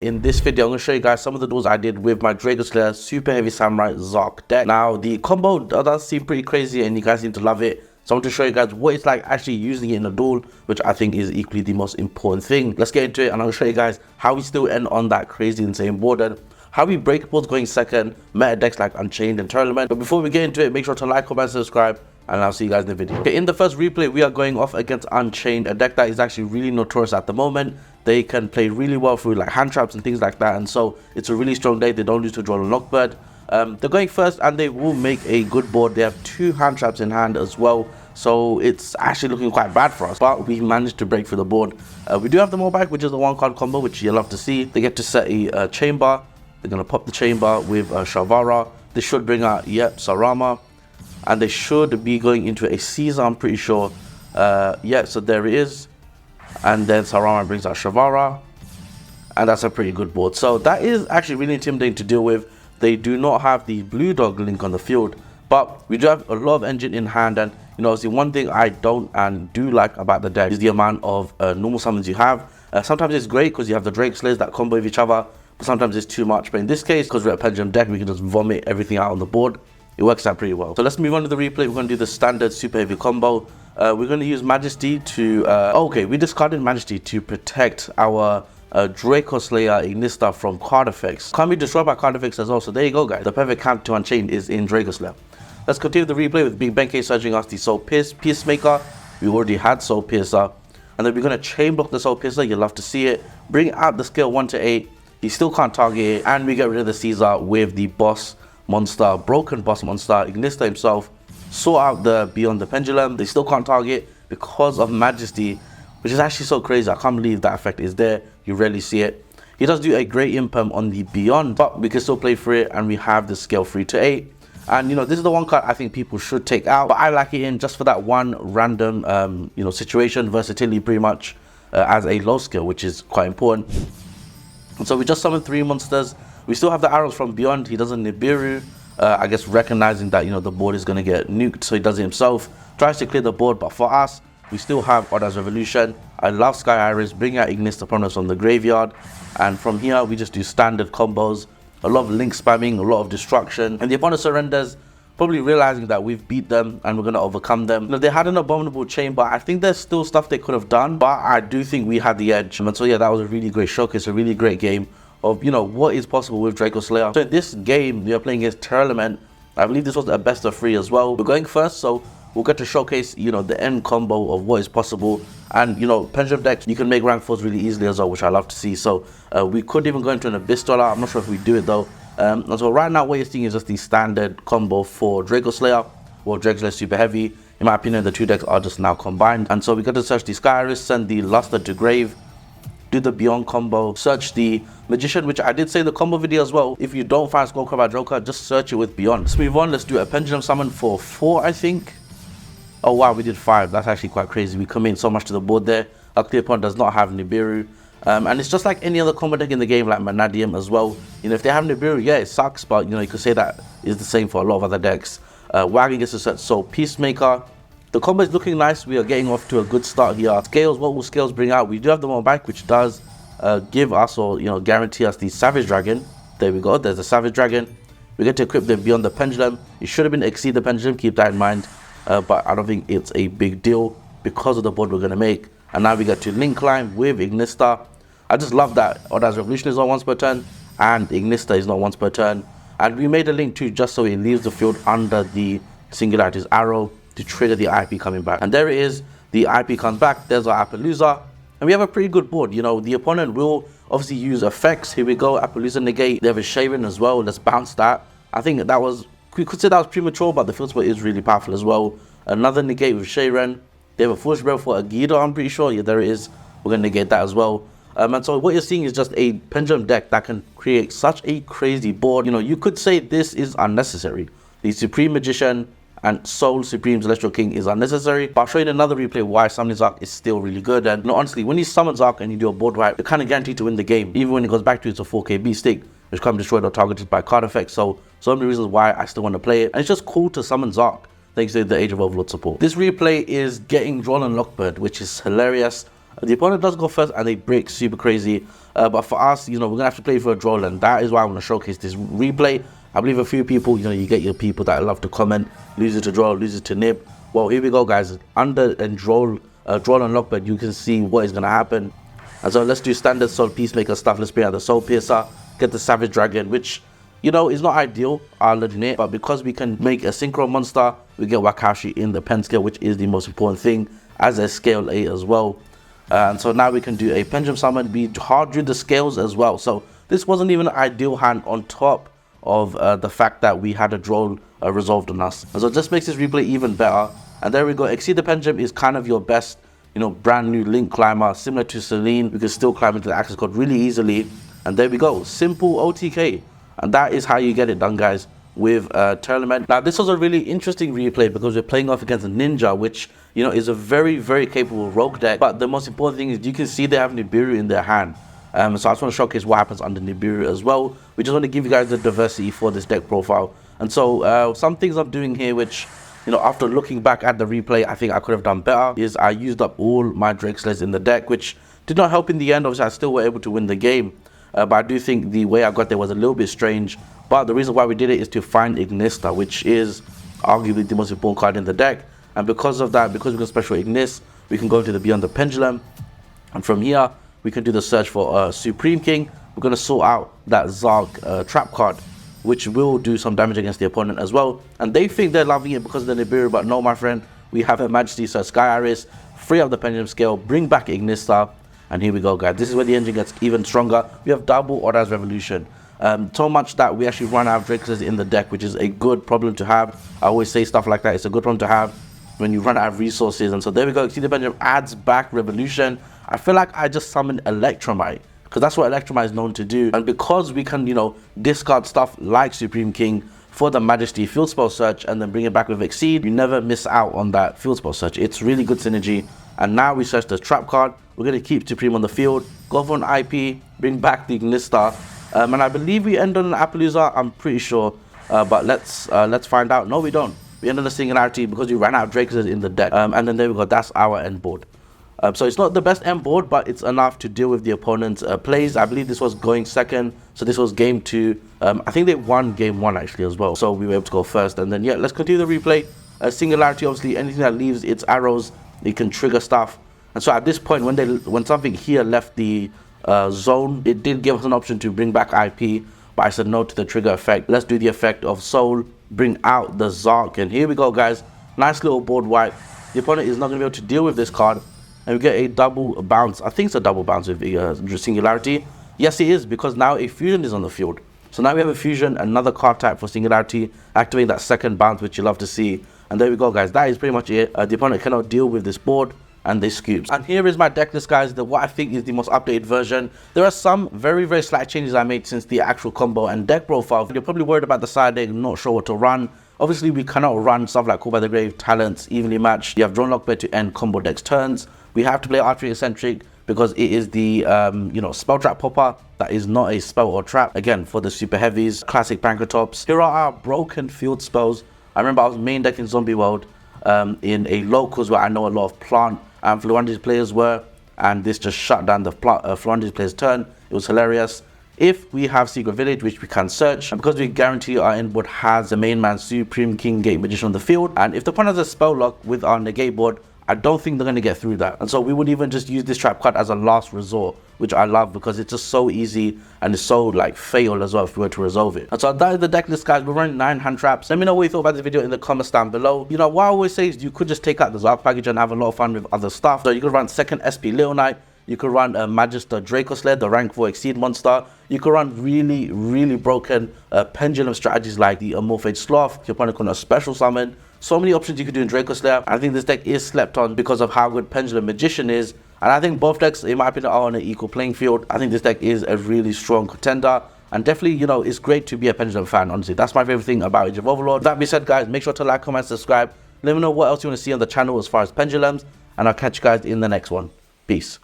In this video, I'm going to show you guys some of the duels I did with my Dracoslayer Super Heavy Samurai ZARC deck. Now, the combo does seem pretty crazy and you guys seem to love it. So I want to show you guys what it's like actually using it in a duel, which I think is equally the most important thing. Let's get into it and I'm going to show you guys how we still end on that crazy insane board and how we break boards going second, meta decks like Unchained and Tournament. But before we get into it, make sure to like, comment, subscribe, and I'll see you guys in the video. Okay, in the first replay, we are going off against Unchained, a deck that is actually really notorious at the moment. They can play really well through like hand traps and things like that, and so it's a really strong deck. They don't lose to Droll and Lockbird. They're going first and they will make a good board. They have 2 hand traps in hand as well, so it's actually looking quite bad for us, but we managed to break through the board. We do have the more back, which is the 1-card combo, which you'll love to see. They get to set a chamber. They're going to pop the chamber with Shavara. They should bring out, Sarama. And they should be going into a Caesar, I'm pretty sure. So there it is. And then Sarama brings out Shavara. And that's a pretty good board. So that is actually really intimidating to deal with. They do not have the blue dog link on the field. But we do have a lot of engine in hand. And, you know, obviously one thing I don't and do like about the deck is the amount of normal summons you have. Sometimes it's great because you have the Dracoslayers that combo with each other. But sometimes it's too much. But in this case, because we're a Pendulum deck, we can just vomit everything out on the board. It works out pretty well. So let's move on to the replay. We're going to do the standard super heavy combo. We're going to use Majesty to... we discarded Majesty to protect our Dracoslayer Ignister from card effects. Can't be destroyed by card effects as well. So there you go, guys. The perfect counter to Unchained is in Dracoslayer. Let's continue the replay with Big Benkei searching us the Soul Peacemaker. We already had Soul Piercer. And then we're going to chain block the Soul Piercer. You'll love to see it. Bring out the scale 1 to 8. He still can't target it. And we get rid of the Caesar with the boss monster, broken boss monster, Ignister himself. Sort out the Beyond the Pendulum. They still can't target because of Majesty, which is actually so crazy. I can't believe that effect is there. You rarely see it. He does do a great Imperm on the Beyond, but we can still play for it and we have the scale 3 to 8. And you know, this is the one card I think people should take out, but I like it in just for that one random situation, versatility pretty much as a low skill, which is quite important. And so we just summoned 3 monsters. We still have the arrows from Beyond. He does a Nibiru, I guess recognizing that, you know, the board is going to get nuked, so he does it himself. Tries to clear the board, but for us, we still have Oda's Revolution. I love Sky Iris, bring out Ignister Promise from the graveyard. And from here, we just do standard combos. A lot of link spamming, a lot of destruction. And the opponent surrenders, probably realizing that we've beat them and we're going to overcome them. You know, they had an abominable chamber. I think there's still stuff they could have done, but I do think we had the edge. And so yeah, that was a really great showcase, a really great game of, you know, what is possible with Dracoslayer. So in this game, we are playing against Tournament. I believe this was a best of 3 as well. We're going first, so we'll get to showcase, you know, the end combo of what is possible. And, you know, Pendulum decks, you can make rank 4s really easily as well, which I love to see. So we could even go into an Abyss Dollar. I'm not sure if we do it though. And so right now, what you're seeing is just the standard combo for Dracoslayer or Dracoslayer Super Heavy. In my opinion, the 2 decks are just now combined. And so we got to search the Sky Iris, send the Luster to grave, do the Beyond combo, search the Magician, which I did say in the combo video as well. If you don't find Skullcrab by Joker, just search it with Beyond. Let's move on. Let's do a Pendulum summon for 4, I think. Oh wow, we did 5. That's actually quite crazy. We commit so much to the board there. Our clear opponent does not have Nibiru. And it's just like any other combo deck in the game, like Manadium as well. You know, if they have Nibiru, yeah, it sucks, but you know, you could say that is the same for a lot of other decks. Wagon gets to set Soul Peacemaker. The combo is looking nice. We are getting off to a good start here. Scales, what will Scales bring out? We do have the more back, which does give us, or you know, guarantee us the Savage Dragon. There we go. There's a Savage Dragon. We get to equip them Beyond the Pendulum. It should have been Exceed the Pendulum. Keep that in mind. But I don't think it's a big deal because of the board we're going to make. And now we get to Link Climb with Ignister. I just love that Oda's Revolution is not once per turn and Ignister is not once per turn. And we made a link too, just so it leaves the field under the Singularity's arrow to trigger the IP coming back. And there it is. The IP comes back. There's our Appaloosa. And we have a pretty good board. You know, the opponent will obviously use effects. Here we go. Appaloosa negate. They have a Sharon as well. Let's bounce that. I think that was... We could say that was premature, but the field spot is really powerful as well. Another negate with Sharon. They have a Foolish Rebel for Agito, I'm pretty sure. Yeah, there it is. We're going to negate that as well. And so what you're seeing is just a Pendulum deck that can create such a crazy board. You know, you could say this is unnecessary. The Supreme Magician and Soul Supreme Celestial King is unnecessary. But I'll show you in another replay why summoning ZARC is still really good. And you know, honestly, when you summon ZARC and you do a board wipe, you're kind of guaranteed to win the game. Even when it goes back to it's a 4KB stick, which can't be destroyed or targeted by card effects. So many reasons why I still want to play it. And it's just cool to summon ZARC thanks to the Age of Overlord support. This replay is getting Droll and Lockbird, which is hilarious. The opponent does go first and they break super crazy. But for us, we're going to have to play for a Droll, and that is why I want to showcase this replay. I believe a few people, you get your people that love to comment, lose it to Droll, lose it to Nib. Well, here we go, guys. Under and Droll and Lockbird, you can see what is going to happen. And so let's do standard Soul Peacemaker stuff. Let's bring out the Soul Piercer, get the Savage Dragon, which, is not ideal, I'll admit. But because we can make a Synchro monster, we get Wakashi in the pen scale, which is the most important thing, as a scale 8 as well. And so now we can do a Pendulum Summon. We hard drew the scales as well. So this wasn't even an ideal hand on top of the fact that we had a Droll resolved on us. And so it just makes this replay even better. And there we go. Exceed the Pendulum is kind of your best, brand new Link climber, similar to Celine. We can still climb into the access code really easily. And there we go. Simple OTK. And that is how you get it done, guys, with Tournament. Now, this was a really interesting replay because we're playing off against a Ninja, which, is a very, very capable rogue deck. But the most important thing is you can see they have Nibiru in their hand. So I just want to showcase what happens under Nibiru as well. We just want to give you guys the diversity for this deck profile. And so some things I'm doing here, which, after looking back at the replay, I think I could have done better, is I used up all my Dracoslayers in the deck, which did not help in the end. Obviously, I still were able to win the game. But I do think the way I got there was a little bit strange. But the reason why we did it is to find Ignister, which is arguably the most important card in the deck. And because of that, because we can special Ignist, we can go to the Beyond the Pendulum. And from here, we can do the search for Supreme King. We're going to sort out that ZARC trap card, which will do some damage against the opponent as well. And they think they're loving it because of the Nibiru, but no, my friend. We have Her Majesty, so Sky Iris, free up the Pendulum Scale, bring back Ignister. And here we go, guys. This is where the engine gets even stronger. We have double Oda's Revolution. So much that we actually run out of Dracoslayer in the deck, which is a good problem to have. I always say stuff like that. It's a good problem to have when you run out of resources. And so there we go. Exceed the Pendulum adds back Revolution. I feel like I just summoned Electromite, because that's what Electromite is known to do. And because we can, discard stuff like Supreme King for the Majesty Field Spell Search and then bring it back with Exceed, you never miss out on that Field Spell Search. It's really good synergy. And now we search the trap card. We're going to keep Supreme on the field, go for an IP, bring back the Ignister. And I believe we end on an Appaloosa, I'm pretty sure. But let's find out. No, we don't. We end on a Singularity because we ran out of Dracoslayers in the deck. And then there we go. That's our end board. So it's not the best end board, but it's enough to deal with the opponent's plays. I believe this was going second. So this was game 2. I think they won game 1 actually as well. So we were able to go first. And then, yeah, let's continue the replay. Singularity, obviously, anything that leaves its arrows, it can trigger stuff. And so at this point, when something here left the zone, it did give us an option to bring back IP. But I said no to the trigger effect. Let's do the effect of Soul, bring out the ZARC. And here we go, guys. Nice little board wipe. The opponent is not going to be able to deal with this card. And we get a double bounce. I think it's a double bounce with the Singularity. Yes, it is, because now a fusion is on the field. So now we have a fusion, another card type for Singularity, activating that second bounce, which you love to see. And there we go, guys. That is pretty much it. The opponent cannot deal with this board, and they scoops. And here is my deck list, guys. What I think is the most updated version. There are some very, very slight changes I made since the actual combo and deck profile. You're probably worried about the side deck, not sure what to run. Obviously, we cannot run stuff like Call by the Grave, Talents, Evenly Matched. You have Drawn Lockbird to end combo deck's turns. We have to play Archery Eccentric because it is the, spell trap popper. That is not a spell or trap. Again, for the super heavies, classic Pankratops. Here are our broken field spells. I remember I was main decking Zombie World in a locals where I know a lot of plant and Fluandes players were. And this just shut down the Fluandes player's turn. It was hilarious. If we have Secret Village, which we can search, and because we guarantee our inboard has the main man Supreme King Gate Magician on the field, and if the opponent has a spell lock with our negate board, I don't think they're going to get through that. And so we would even just use this trap card as a last resort, which I love because it's just so easy and it's so like fail as well if we were to resolve it. And so that is the deck list, guys. We're running 9 hand traps. Let me know what you thought about this video in the comments down below. What I always say is you could just take out the ZARC package and have a lot of fun with other stuff. So you could run second SP Little Knight. You could run a Magister Dracoslayer, the rank 4 Exceed monster. You could run really, really broken pendulum strategies like the Amorphage Sloth. Your opponent can a special summon. So many options you could do in Dracoslayer. I think this deck is slept on because of how good Pendulum Magician is. And I think both decks, in my opinion, are on an equal playing field. I think this deck is a really strong contender. And definitely, it's great to be a Pendulum fan, honestly. That's my favorite thing about Age of Overlord. That being said, guys, make sure to like, comment, subscribe. Let me know what else you want to see on the channel as far as Pendulums. And I'll catch you guys in the next one. Peace.